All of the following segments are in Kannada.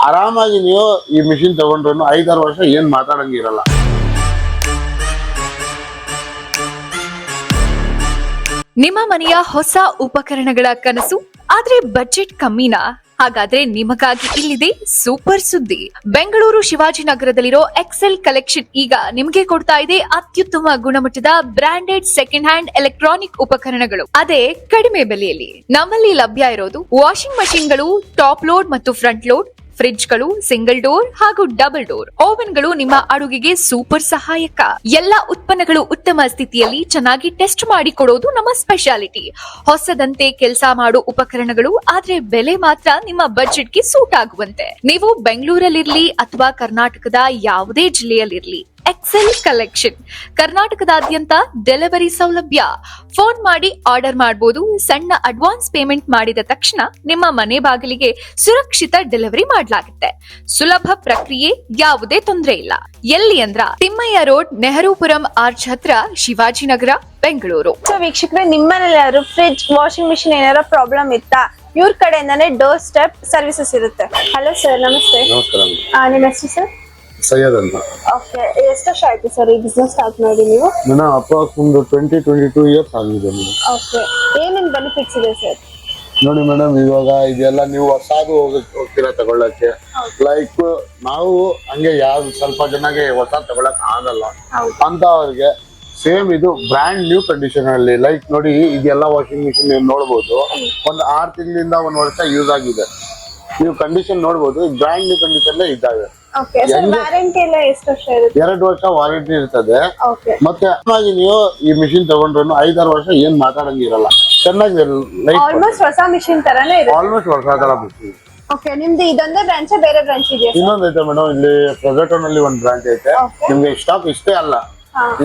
ಆರಾಮಾಗಿ ನೀವು ಈ ಮಿಷಿನ್ ತಗೊಂಡ್ರು 5-6 ವರ್ಷ ಏನ್ ಮಾತಾಡಂಗಿರಲ್ಲ. ನಿಮ್ಮ ಮನೆಯ ಹೊಸ ಉಪಕರಣಗಳ ಕನಸು ಆದ್ರೆ ಬಜೆಟ್ ಕಮ್ಮಿನಾ? ಹಾಗಾದ್ರೆ ನಿಮಗಾಗಿ ಇಲ್ಲಿದೆ ಸೂಪರ್ ಸುದ್ದಿ. ಬೆಂಗಳೂರು ಶಿವಾಜಿನಗರದಲ್ಲಿರೋ ಎಕ್ಸೆಲ್ ಕಲೆಕ್ಷನ್ ಈಗ ನಿಮ್ಗೆ ಕೊಡ್ತಾ ಇದೆ ಅತ್ಯುತ್ತಮ ಗುಣಮಟ್ಟದ ಬ್ರಾಂಡೆಡ್ ಸೆಕೆಂಡ್ ಹ್ಯಾಂಡ್ ಎಲೆಕ್ಟ್ರಾನಿಕ್ ಉಪಕರಣಗಳು, ಅದೇ ಕಡಿಮೆ ಬೆಲೆಯಲ್ಲಿ. ನಮ್ಮಲ್ಲಿ ಲಭ್ಯ ಇರೋದು ವಾಷಿಂಗ್ ಮಷಿನ್ಗಳು, ಟಾಪ್ ಲೋಡ್ ಮತ್ತು ಫ್ರಂಟ್ ಲೋಡ್, ಫ್ರಿಡ್ಜ್ಗಳು, ಸಿಂಗಲ್ ಡೋರ್ ಹಾಗೂ ಡಬಲ್ ಡೋರ್, ಓವನ್ಗಳು ನಿಮ್ಮ ಅಡುಗೆಗೆ ಸೂಪರ್ ಸಹಾಯಕ. ಎಲ್ಲ ಉತ್ಪನ್ನಗಳು ಉತ್ತಮ ಸ್ಥಿತಿಯಲ್ಲಿ ಚೆನ್ನಾಗಿ ಟೆಸ್ಟ್ ಮಾಡಿ ಕೊಡೋದು ನಮ್ಮ ಸ್ಪೆಷಾಲಿಟಿ. ಹೊಸದಂತೆ ಕೆಲಸ ಮಾಡೋ ಉಪಕರಣಗಳು, ಆದ್ರೆ ಬೆಲೆ ಮಾತ್ರ ನಿಮ್ಮ ಬಜೆಟ್ಗೆ ಸೂಟ್ ಆಗುವಂತೆ. ನೀವು ಬೆಂಗಳೂರಲ್ಲಿರ್ಲಿ ಅಥವಾ ಕರ್ನಾಟಕದ ಯಾವುದೇ ಜಿಲ್ಲೆಯಲ್ಲಿರ್ಲಿ, ಎಕ್ಸೆಲ್ ಕಲೆಕ್ಷನ್ ಕರ್ನಾಟಕದಾದ್ಯಂತ ಡೆಲಿವರಿ ಸೌಲಭ್ಯ. ಫೋನ್ ಮಾಡಿ ಆರ್ಡರ್ ಮಾಡಬಹುದು. ಸಣ್ಣ ಅಡ್ವಾನ್ಸ್ ಪೇಮೆಂಟ್ ಮಾಡಿದ ತಕ್ಷಣ ನಿಮ್ಮ ಮನೆ ಬಾಗಿಲಿಗೆ ಸುರಕ್ಷಿತ ಡೆಲಿವರಿ ಮಾಡಲಾಗುತ್ತೆ. ಸುಲಭ ಪ್ರಕ್ರಿಯೆ, ಯಾವುದೇ ತೊಂದರೆ ಇಲ್ಲ. ಎಲ್ಲಿ ಅಂದ್ರ ತಿಮ್ಮಯ್ಯ ರೋಡ್, ನೆಹರೂಪುರಂ ಆರ್ಚ್ ಹತ್ರ, ಶಿವಾಜಿನಗರ, ಬೆಂಗಳೂರು. ಸೊ ವೀಕ್ಷಕರೇ, ನಿಮ್ಮನೇಲಿ ಯಾರು ಫ್ರಿಡ್ಜ್, ವಾಷಿಂಗ್ ಮಿಷಿನ್ ಏನಾರ ಪ್ರಾಬ್ಲಮ್ ಇತ್ತಾ? ಇವ್ರ ಕಡೆಯಿಂದಾನೆ ಡೋರ್ ಸ್ಟೆಪ್ ಸರ್ವಿಸಸ್ ಇರುತ್ತೆ. ಹಲೋ ಸರ್, ನಮಸ್ತೆ. ನಮಸ್ಕಾರ. ನಿಮ್ಮ ಹೆಸರು ಸರ್? ಸೈಯದ್ ಅಂತ. ಓಕೆ, ಎಷ್ಟು ವರ್ಷ ಆಯ್ತು ಸರ್ ಈ ಬಿಸ್ನೆಸ್ ಸ್ಟಾರ್ಟ್ ಮಾಡಿ ನೀವು? ನಾನು ಅಪ್ರಾಕ್ಸ್ ಒಂದು 20-22 ಇಯರ್ಸ್ ಆಗಿದೆ. ಓಕೆ, ಏನೇನು ಬೆನಿಫಿಟ್ಸ್ ಇದೆ ಸರ್? ನೋಡಿ ಮೇಡಮ್, ಇವಾಗ ಇದೆಲ್ಲ ನೀವು ಹೊಸದು ಹೋಗ್ತೀರಾ ತಗೊಳ್ಳಕ್ಕೆ. ಲೈಕ್ ನಾವು ಹಂಗೆ ಯಾವ್ದು ಸ್ವಲ್ಪ ಜನಗೆ ಹೊಸ ತಗೊಳಕ್ ಆಗಲ್ಲ ಅಂತ ಅವ್ರಿಗೆ ಸೇಮ್ ಇದು ಬ್ರ್ಯಾಂಡ್ ನ್ಯೂ ಕಂಡೀಷನ್ ಅಲ್ಲಿ. ಲೈಕ್ ನೋಡಿ, ಇದೆಲ್ಲ ವಾಷಿಂಗ್ ಮಿಷಿನ್ ನೋಡ್ಬೋದು, ಒಂದು 6 ತಿಂಗಳಿಂದ 1 ವರ್ಷ ಯೂಸ್ ಆಗಿದೆ. ನೀವು ಕಂಡೀಷನ್ ನೋಡ್ಬೋದು, ಬ್ರ್ಯಾಂಡ್ ನ್ಯೂ ಕಂಡೀಷನ್ ಇದ್ದಾವೆ. ಓಕೆ ಸರ್, ವಾರಂಟಿ ಎಲ್ಲ ಎಷ್ಟು ವರ್ಷ ಇರುತ್ತೆ? 2 ವರ್ಷ ವಾರಂಟಿ ಇರ್ತದೆ. ಓಕೆ, ಮತ್ತೆ ನೀವು ಈ ಮಿಷಿನ್ ತಗೊಂಡ್ರು 5-6 ವರ್ಷ ಏನ್ ಮಾತಾಡಂಗಿರಲ್ಲ. ಚೆನ್ನಾಗಿ ಆಲ್ಮೋಸ್ಟ್ ಹೊಸ ಮಿಷಿನ್ ತರಾನೇ ಇದೆ. ಆಲ್ಮೋಸ್ಟ್ ಹೊಸ ತರ ಮಿಷಿನ್. ಓಕೆ, ನಿಮ್ದು ಇದೊಂದೇ ಬ್ರಾಂಚ್, ಬೇರೆ ಬ್ರಾಂಚ್ ಇದೆಯಾ? ಇನ್ನೊಂದ್ ಐತೆ ಮೇಡಮ್, ಇಲ್ಲಿ ಪ್ರೊಜೆಕ್ಟರ್ ನಲ್ಲಿ ಒಂದು ಬ್ರಾಂಚ್ ಐತೆ. ನಿಮ್ಗೆ ಸ್ಟಾಕ್ ಇಷ್ಟೇ ಅಲ್ಲ,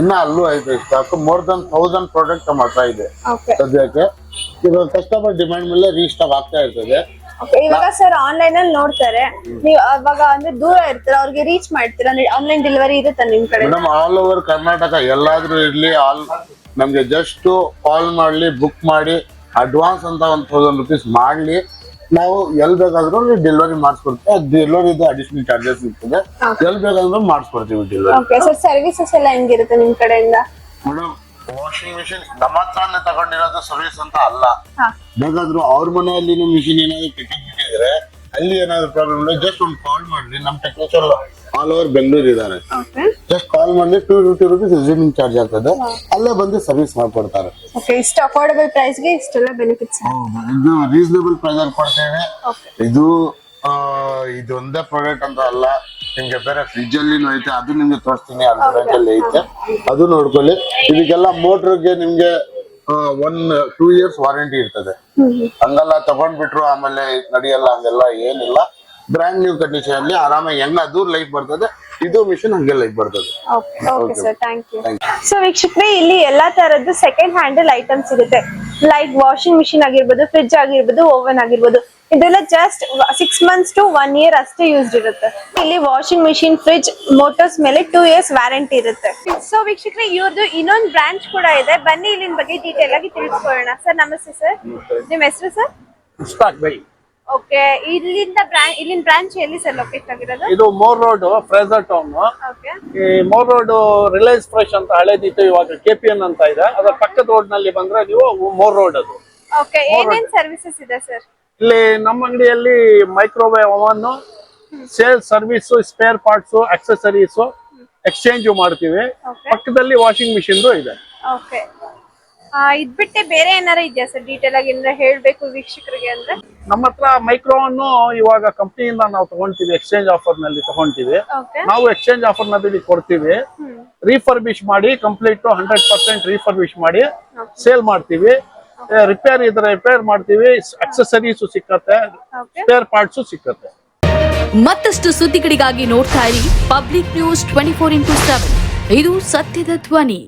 ಇನ್ನ ಅಲ್ಲೂ ಐತೆ ಸ್ಟಾಕ್. ಮೋರ್ ದನ್ 1000 ಪ್ರಾಡಕ್ಟ್ ನಮ್ಮ ಹತ್ರ ಇದೆ ಸದ್ಯಕ್ಕೆ. ಇವಾಗ ಕಸ್ಟಮರ್ ಡಿಮ್ಯಾಂಡ್ ಮೇಲೆ ರೀಸ್ಟಾಕ್ ಆಗ್ತಾ ಇರ್ತದೆ. ಇವಾಗ ಸರ್ ಆನ್ಲೈನ್ ಅಲ್ಲಿ ನೋಡ್ತಾರೆ, ನೀವು ಅವಾಗ ಅಂದ್ರೆ ದೂರ ಇರ್ತೀರ, ಅವ್ರಿಗೆ ರೀಚ್ ಮಾಡ್ತೀರಾ? ಆನ್ಲೈನ್ ಡೆಲಿವರಿ ಇರುತ್ತೆ ನಿಮ್ ಕಡೆ? ಮೇಡಮ್, ಆಲ್ ಓವರ್ ಕರ್ನಾಟಕ ಎಲ್ಲಾದ್ರೂ ಇರ್ಲಿ, ನಮ್ಗೆ ಜಸ್ಟ್ ಕಾಲ್ ಮಾಡ್ಲಿ, ಬುಕ್ ಮಾಡಿ, ಅಡ್ವಾನ್ಸ್ ಅಂತ 1000 ರೂಪೀಸ್ ಮಾಡ್ಲಿ, ನಾವು ಎಲ್ ಬೇಕಾದ್ರೂ ಡೆಲಿವರಿ ಮಾಡಿಸ್ಕೊಡ್ತೀವಿ. ಡೆಲಿವರಿ ಅಡಿಷನಲ್ ಚಾರ್ಜಸ್ ಇರ್ತದೆ. ಎಲ್ ಬೇಕಾದ್ರೂ ಮಾಡಿಸ್ಕೊಡ್ತೀವಿ ಡೆಲಿವರಿ. ಓಕೆ ಸರ್, ಸರ್ವಿಸಸ್ ಎಲ್ಲ ಹೆಂಗಿರುತ್ತೆ ನಿಮ್ ಕಡೆಯಿಂದ? ಮೇಡಮ್, ವಾಷಿಂಗ್ ಮಿಷಿನ್ ನಮ್ಮ ಹತ್ರನೇ ತಗೊಂಡಿರೋದು ಸರ್ವಿಸ್ ಅಂತ ಅಲ್ಲ. ಬೇಕಾದ್ರೂ ಅವ್ರ ಮನೆಯಲ್ಲಿ ಮಿಷಿನ್ ಏನಾದ್ರು ಕೆಟ್ಟಿದ್ರೆ, ಅಲ್ಲಿ ಏನಾದ್ರು ಪ್ರಾಬ್ಲಮ್ ಇಲ್ಲ, ಜಸ್ಟ್ ಒಂದು ಕಾಲ್ ಮಾಡ್ಲಿ. ನಮ್ ಟೆಕ್ನಿಷಿಯನ್ ಆಲ್ ಓವರ್ ಬೆಂಗಳೂರು ಇದಾರೆ. ಜಸ್ಟ್ ಕಾಲ್ ಮಾಡಿ 250 ರೂಪೀಸ್ ವಿಸಿಟಿಂಗ್ ಚಾರ್ಜ್ ಆಗ್ತದೆ, ಅಲ್ಲೇ ಬಂದು ಸರ್ವಿಸ್ ಮಾಡ್ಕೊಡ್ತಾರೆ. ಇಷ್ಟು ಅಫೋರ್ಡಬಲ್ ಪ್ರೈಸ್ ಗೆ ಇಷ್ಟೆಲ್ಲ ಬೆನಿಫಿಟ್ಸ್? ಇದು ರೀಸನಬಲ್ ಪ್ರೈಸ್ ಅಲ್ಲಿ ಕೊಡ್ತೇವೆ. ಇದೊಂದೇ ಪ್ರಾಡಕ್ಟ್ ಅಂತ ಅಲ್ಲ, ನಿಮ್ಗೆ ಬೇರೆ ಫ್ರಿಡ್ಜ್ ಅಲ್ಲಿ ಐತೆ, ಅದು ನಿಮ್ಗೆ ತೋರಿಸ್ತೀನಿ. ಅಲ್ಲಿ ಬ್ರಾಂಚ್ ಅಲ್ಲಿ ಐತೆ, ಅದು ನೋಡ್ಕೊಳ್ಳಿ. ಇದಕ್ಕೆಲ್ಲ ಮೋಟರ್ಗೆ ನಿಮ್ಗೆ 1-2 ಇಯರ್ಸ್ ವಾರಂಟಿ ಇರ್ತದೆ. ಹಂಗಲ್ಲ ತಗೊಂಡ್ಬಿಟ್ರು ಆಮೇಲೆ ನಡೆಯಲ್ಲ, ಹಂಗೆಲ್ಲ ಏನಿಲ್ಲ. ಬ್ರ್ಯಾಂಡ್ ನ್ಯೂ ಕಂಡೀಷನ್ ಅಲ್ಲಿ ಆರಾಮಾಗಿ ಹೆಂಗ ಅದು ಲೈಫ್ ಬರ್ತದೆ, ಇದು ಮಿಷಿನ್ ಹಂಗೆ ಲೈಫ್ ಬರ್ತದೆ. Okay sir, thank you. So ವೀಕ್ಷಕರೇ, ಇಲ್ಲಿ ಎಲ್ಲಾ ತರದ್ದು ಸೆಕೆಂಡ್ ಹ್ಯಾಂಡಲ್ ಐಟಮ್ಸ್ ಸಿಗುತ್ತೆ. ಲೈಕ್ ವಾಷಿಂಗ್ ಮಿಷಿನ್ ಆಗಿರ್ಬೋದು, ಫ್ರಿಡ್ಜ್ ಆಗಿರ್ಬೋದು, ಓವನ್ ಆಗಿರ್ಬೋದು. ಇದೆಲ್ಲ ಜಸ್ಟ್ 6 months to 1 year ಅಷ್ಟೇ ಯೂಸ್ಡ್ ಇರುತ್ತೆ. ಇಲ್ಲಿ ವಾಷಿಂಗ್ ಮಿಷಿನ್, ಫ್ರಿಡ್ಜ್, ಮೋಟರ್ಸ್ ಮೇಲೆ 2 years ವ್ಯಾರಂಟಿ ಇರುತ್ತೆ. ಸೊ ವೀಕ್ಷಕರೇ, ಇವ್ರದ್ದು ಇನ್ನೊಂದು ಬ್ರಾಂಚ್ ಕೂಡ ಇದೆ. ಬನ್ನಿ ಇಲ್ಲಿನ ಬಗ್ಗೆ ಡೀಟೇಲ್ ಆಗಿ ತಿಳಿಸ್ಕೊಳ್ಳೋಣ. ಸರ್ ನಮಸ್ತೆ ಸರ್, ನಿಮ್ಮ ಹೆಸರು ಸರ್? ಓಕೆ, ಇಲ್ಲಿನ ಬ್ರಾಂಚ್ ಎಲ್ಲಿ ಸರ್ ಲೊಕೇಟ್ ಆಗಿರೋದು? ಇದು ಮೋರ್ ರೋಡ್, ಫ್ರೇಸರ್ ಟೌನ್. ಈ ಮೋರ್ ರೋಡ್ ರಿಲಯನ್ಸ್ ಫ್ರೆಶ್ ಅಂತ ಹಳೇದಿತ್ತು, ಇವಾಗ KPN ಅಂತ ಇದೆ. ಅದರ ಪಕ್ಕದ ರೋಡ್ ನಲ್ಲಿ ಬಂದ್ರೆ ನೀವು ಮೋರ್ ರೋಡ್ ಅದು. ಓಕೆ, ಏನೇನ್ ಸರ್ವಿಸಸ್ ಇದೆ ಸರ್ ಇಲ್ಲಿ? ನಮ್ಮ ಅಂಗಡಿಯಲ್ಲಿ microwave oven, sales service, spare parts, accessories exchange ಮಾಡ್ತೀವಿ. ಪಕ್ಕದಲ್ಲಿ ವಾಷಿಂಗ್ ಮಿಷಿನ್ ಇದೆ. ಓಕೆ, ಇದ್ ಬಿಟ್ಟೆ ಬೇರೆ ಏನಾರ ಇದೆಯಾ ಸರ್ ಡೀಟೇಲ್ ಆಗಿ ಹೇಳ್ಬೇಕು ವೀಕ್ಷಕರಿಗೆ ಅಂದ್ರೆ? ನಮ್ಮ ಹತ್ರ ಮೈಕ್ರೋವನ್ನು ಇವಾಗ ಕಂಪ್ನಿಯಿಂದ ನಾವು ತಗೊಂತೀವಿ, ಎಕ್ಸ್ಚೇಂಜ್ ಆಫರ್ ನಲ್ಲಿ ತಗೊಂತೀವಿ. ನಾವು ಎಕ್ಸ್ಚೇಂಜ್ ಆಫರ್ ನಲ್ಲಿ ಕೊಡ್ತೀವಿ. ರೀಫರ್ಬಿಶ್ ಮಾಡಿ ಕಂಪ್ಲೀಟ್ 100% ರೀಫರ್ಬಿಶ್ ಮಾಡಿ ಸೇಲ್ ಮಾಡ್ತೀವಿ. ರಿಪೇರ್ ಇದ್ರೆ ರಿಪೇರ್ ಮಾಡ್ತೀವಿ, ಅಕ್ಸೆಸರೀಸ್ ಸಿಕ್ಕತ್ತೆ, ಸ್ಪೇರ್ ಪಾರ್ಟ್ಸ್ ಸಿಕ್ಕತ್ತೆ. ಮತ್ತಷ್ಟು ಸುದ್ದಿಗಳಿಗಾಗಿ ನೋಡ್ತಾ ಇರಿ ಪಬ್ಲಿಕ್ ನ್ಯೂಸ್ 24x7. ಇದು ಸತ್ಯದ ಧ್ವನಿ.